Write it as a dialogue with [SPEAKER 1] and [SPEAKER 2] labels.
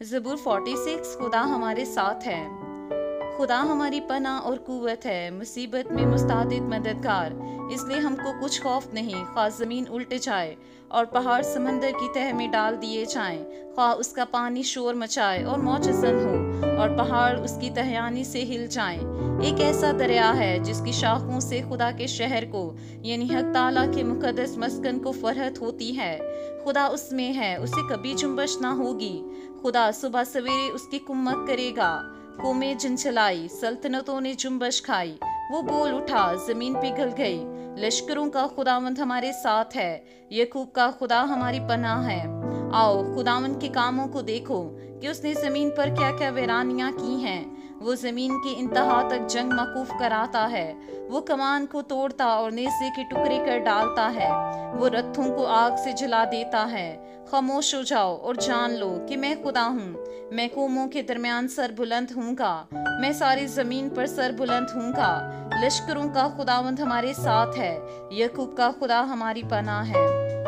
[SPEAKER 1] ज़बूर 46 खुदा हमारे साथ है। खुदा हमारी पनाह और कुव्वत है, मुसीबत में मुस्तादिद मददगार। इसलिए हमको कुछ खौफ नहीं, ख्वाह ज़मीन उल्ट जाए और पहाड़ समंदर की तह में डाल दिए जाएं, ख्वाह उसका पानी शोर मचाए और मौजज़न हो और पहाड़ उसकी तहयानी से हिल जाएं। एक ऐसा दरिया है जिसकी शाखों से खुदा के शहर को यानी हक ताला के मुकद्दस मस्कन को फरहत होती है। खुदा उसमें है, उसे कभी जुम्बश ना होगी। खुदा सुबह सवेरे उसकी कुम्मत करेगा। कौमें झंझलाई, सल्तनतों ने जुम्बश खाई, वो बोल उठा, जमीन पिघल गई। लश्करों का खुदावंद हमारे साथ है, यकूब का खुदा हमारी पनाह है। आओ खुदावंद के कामों को देखो कि उसने जमीन पर क्या क्या वीरानियां की हैं। वो जमीन की इंतहा तक जंग मकूफ कराता है। वो कमान को तोड़ता और नेज़े के टुकड़े कर डालता है। वो रथों को आग से जला देता है। खामोश हो जाओ और जान लो कि मैं खुदा हूँ। मैं कौमों के दरमियान सर बुलंद हूँगा, मैं सारी जमीन पर सर बुलंद हूँगा। लश्करों का खुदावंद हमारे साथ है, यकूब का खुदा हमारी पनाह है।